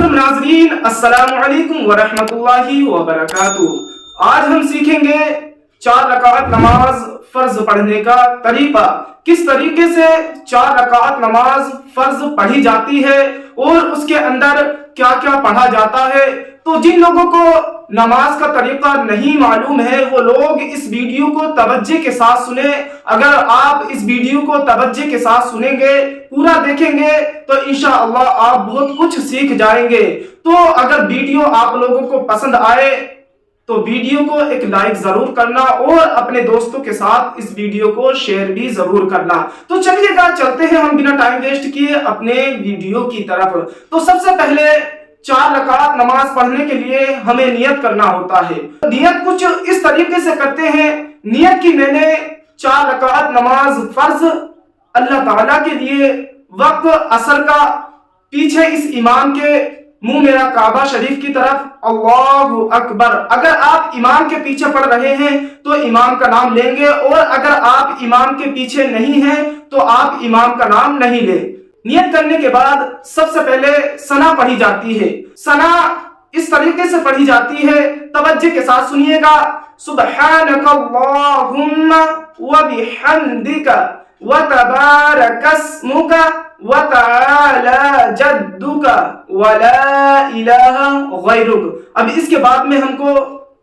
محترم ناظرین، السلام علیکم ورحمۃ اللہ وبرکاتہ۔ آج ہم سیکھیں گے 4 رکعت نماز فرض پڑھنے کا طریقہ، کس طریقے سے 4 رکعت نماز فرض پڑھی جاتی ہے اور اس کے اندر کیا کیا پڑھا جاتا ہے۔ تو جن لوگوں کو نماز کا طریقہ نہیں معلوم ہے وہ لوگ اس ویڈیو کو توجہ کے ساتھ سنیں۔ اگر آپ اس ویڈیو کو توجہ کے ساتھ سنیں گے، پورا دیکھیں گے تو انشاءاللہ آپ بہت کچھ سیکھ جائیں گے۔ تو اگر ویڈیو آپ لوگوں کو پسند آئے تو ویڈیو کو ایک لائک ضرور کرنا اور اپنے دوستوں کے ساتھ اس ویڈیو کو شیئر بھی ضرور کرنا۔ تو چلیے گا، چلتے ہیں ہم بنا ٹائم ویسٹ کیے اپنے ویڈیو کی طرف۔ تو سب سے پہلے 4 رکعت نماز پڑھنے کے لیے ہمیں نیت کرنا ہوتا ہے۔ نیت کچھ اس طریقے سے کرتے ہیں، نیت کی میں نے 4 رکعت نماز فرض اللہ تعالیٰ کے لیے وقت عصر کا، پیچھے اس امام کے منہ میرا کعبہ شریف کی طرف، اللہ اکبر۔ اگر آپ امام کے پیچھے پڑھ رہے ہیں تو امام کا نام لیں گے، اور اگر آپ امام کے پیچھے نہیں ہیں تو آپ امام کا نام نہیں لیں۔ نیت کرنے کے بعد سب سے پہلے ثنا پڑھی جاتی ہے۔ ثنا اس طریقے سے پڑھی جاتی ہے، توجہ کے ساتھ سنیے گا۔ سبحانک اللہم وبحمدک وتبارک اسمک وتعالی جدک ولا الہ غیرک۔ اب اس کے بعد میں ہم کو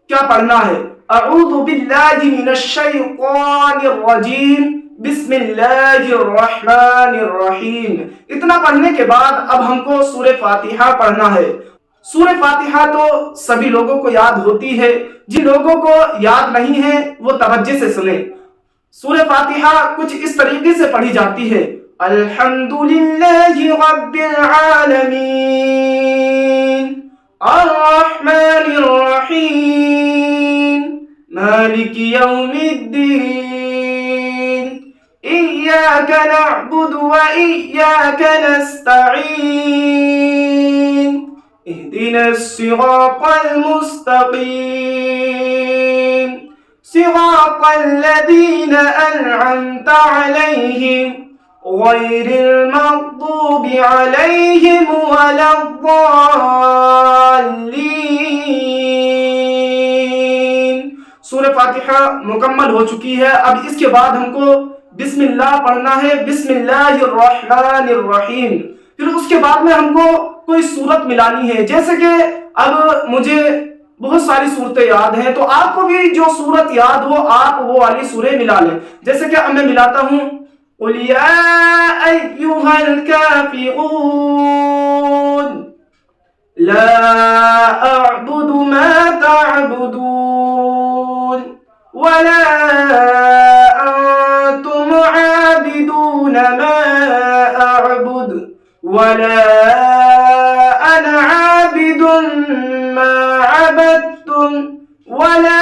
کیا پڑھنا ہے؟ اعوذ باللہ من الشیطان الرجیم، بسم اللہ الرحمن الرحیم۔ اتنا پڑھنے کے بعد اب ہم کو سورہ فاتحہ پڑھنا ہے۔ سورہ فاتحہ تو سبھی لوگوں کو یاد ہوتی ہے، جن لوگوں کو یاد نہیں ہے وہ توجہ سے سنیں۔ سورہ فاتحہ کچھ اس طریقے سے پڑھی جاتی ہے: الحمدللہ رب العالمین، الرحمن الرحیم، مالک یوم الدین، ایاک نعبد و ایاک نستعین، اہدنا الصراط المستقیم، صراط الذین انعمت علیہم غیر المغضوب علیہم ولا الضالین۔ سورہ فاتحہ مکمل ہو چکی ہے۔ اب اس کے بعد ہم کو بسم اللہ پڑھنا ہے، بسم اللہ الرحمن الرحیم۔ پھر اس کے بعد میں ہم کو کوئی سورت ملانی ہے، جیسے کہ اب مجھے بہت ساری صورتیں یاد ہیں، تو آپ کو بھی جو صورت یاد ہو آپ وہ والی سورہ ملا لیں۔ جیسے کہ اب میں ملاتا ہوں: قُلْ يَا أَيُّهَا الْكَافِرُونَ لَا أَعْبُدُ مَا تَعْبُدُونَ وَلَا أَنْتُمْ عَابِدُونَ مَا أَعْبُدُ وَلَا أَنَا عَابِدٌ مَا عَبَدتُّمْ وَلَا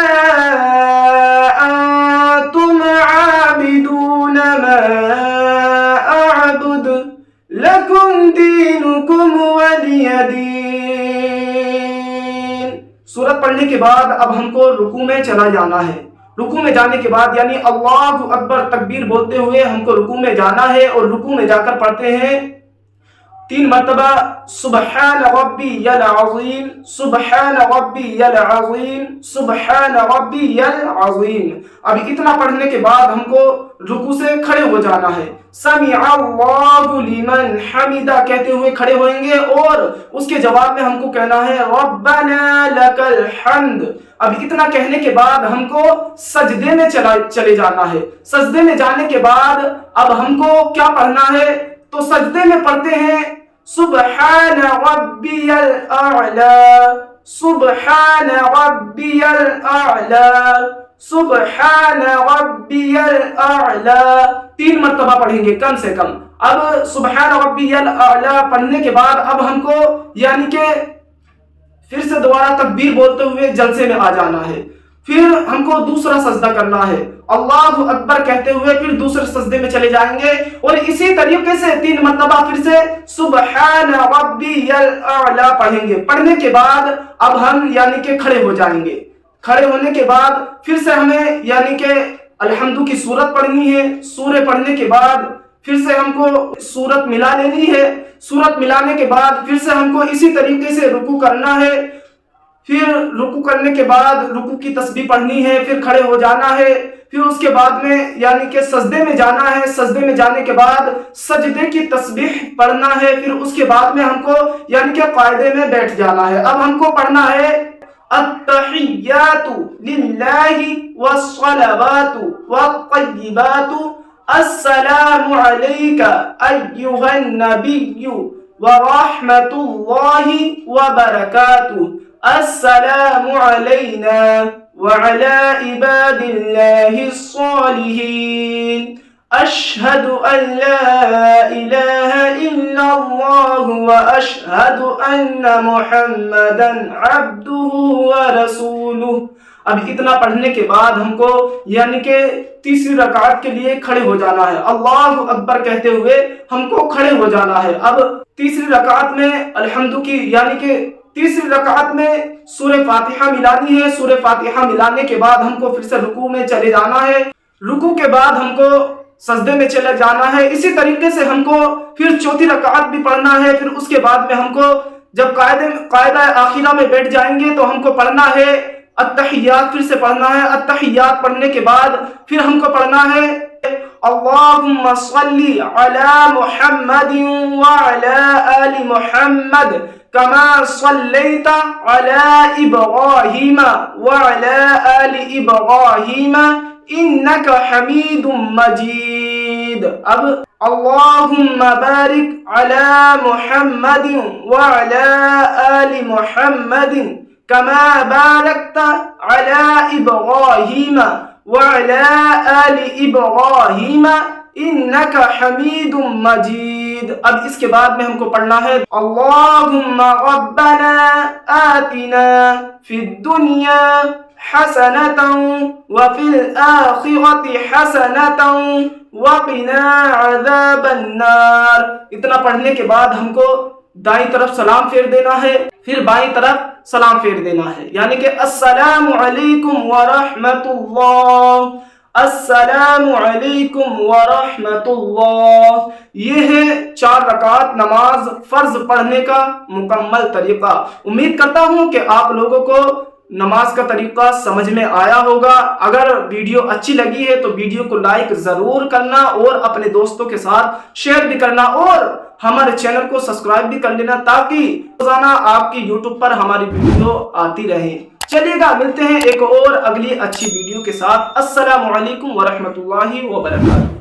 أَنْتُمْ عَابِدُونَ مَا أَعْبُدُ لَكُمْ دِينُكُمْ وَلِيَ دِينِ۔ سورت پڑھنے کے بعد اب ہم کو رکوع میں چلا جانا ہے۔ رکوع میں جانے کے بعد یعنی اللہ اکبر تکبیر بولتے ہوئے ہم کو رکوع میں جانا ہے، اور رکوع میں جا کر پڑھتے ہیں 3 مرتبہ سبحان ربی العظیم، سبحان ربی العظیم، سبحان ربی العظیم۔ اب اتنا پڑھنے کے بعد ہم کو رکوع سے کھڑے ہو جانا ہے۔ سمع اللہ لمن حمدہ کہتے ہوئے کھڑے ہوئیں گے، اور اس کے جواب میں ہم کو کہنا ہے ربنا لک الحمد۔ اب اتنا کہنے کے بعد ہم کو سجدے میں چلے جانا ہے۔ سجدے میں جانے کے بعد اب ہم کو کیا پڑھنا ہے؟ تو سجدے میں پڑھتے ہیں سبحان ربی الاعلی، سبحان ربی الاعلی، سبحان ربی الاعلی۔ 3 مرتبہ پڑھیں گے کم سے کم۔ اب سبحان ربی الاعلی پڑھنے کے بعد اب ہم کو یعنی کہ پھر سے دوبارہ تکبیر بولتے ہوئے جلسے میں آ جانا ہے۔ پھر ہم کو دوسرا سجدہ کرنا ہے، اللہ اکبر کہتے ہوئے پھر دوسرے سجدے میں چلے جائیں گے، اور اسی طریقے سے 3 مرتبہ پھر سے سبحان ربی الاعلی پڑھیں گے۔ پڑھنے کے بعد اب ہم یعنی کہ کھڑے ہو جائیں گے۔ کھڑے ہونے کے بعد پھر سے ہمیں یعنی کہ الحمد کی سورت پڑھنی ہے۔ سورہ پڑھنے کے بعد پھر سے ہم کو صورت ملا لینی ہے. صورت ملانے کے بعد پھر سے ہم کو اسی طریقے سے رکوع کرنا ہے. پھر رکوع کرنے کے بعد رکوع کی تسبیح پڑھنی ہے. پھر کھڑے ہو جانا ہے. پھر اس کے بعد میں یعنی کہ سجدے میں جانا ہے. سجدے میں جانے کے بعد سجدے کی تسبیح پڑھنا ہے. پھر اس کے بعد میں ہم کو یعنی کہ قاعدے میں بیٹھ جانا ہے. اب ہم کو پڑھنا ہے التحیات للہ والصلوات والطیبات السلام علیک ایھا النبی ورحمۃ اللہ وبرکاتہ السلام علینا وعلى عباد الله الصالحين أشهد أن لا إله إلا الله وأشهد أن محمدا عبده ورسوله. اب اتنا پڑھنے کے بعد ہم کو یعنی کہ تیسری رکعت کے لیے کھڑے ہو جانا ہے. اللہ اکبر کہتے ہوئے ہم کو کھڑے ہو جانا ہے. اب تیسری رکعت میں الحمد کی یعنی کہ تیسری رکعت میں سورہ فاتحہ ملانی ہے. سورہ فاتحہ ملانے کے بعد ہم کو پھر سے رکوع میں چلے جانا ہے. رکوع کے بعد ہم کو سجدے میں چلے جانا ہے. اسی طریقے سے ہم کو پھر چوتھی رکعت بھی پڑھنا ہے. پھر اس کے بعد میں ہم کو جب قاعدہ آخرہ میں بیٹھ جائیں گے تو ہم کو پڑھنا ہے التحیات. پھر سے پڑھنا ہے. التحیات پڑھنے کے بعد پھر ہم کو پڑھنا ہے اللہم صلی علی محمد وعلی آل محمد کما صلیت علی ابراہیم وعلی آل ابراہیم انک حمید مجید. اب اللہم بارک علی محمد وعلی آل محمد کما بارکت علی ابراہیم وعلی آل ابراہیم انک حمید مجید. اب اس کے بعد میں ہم کو پڑھنا ہے اللہم ربنا آتنا فی الدنیا حسنة وفي الآخرة حسنة وقنا عذاب النار. اتنا پڑھنے کے بعد ہم کو دائیں طرف سلام پھیر دینا ہے. پھر بائیں طرف سلام پھیر دینا ہے. یعنی کہ السلام علیکم ورحمۃ اللہ. السلام علیکم ورحمۃ اللہ. یہ ہے 4 رکعت نماز فرض پڑھنے کا مکمل طریقہ. امید کرتا ہوں کہ آپ لوگوں کو نماز کا طریقہ سمجھ میں آیا ہوگا. اگر ویڈیو اچھی لگی ہے تو ویڈیو کو لائک ضرور کرنا اور اپنے دوستوں کے ساتھ شیئر بھی کرنا اور ہمارے چینل کو سبسکرائب بھی کر لینا تاکہ روزانہ آپ کی یوٹیوب پر ہماری ویڈیو آتی رہے. چلیے گا ملتے ہیں ایک اور اگلی اچھی ویڈیو کے ساتھ. السلام علیکم ورحمۃ اللہ وبرکاتہ.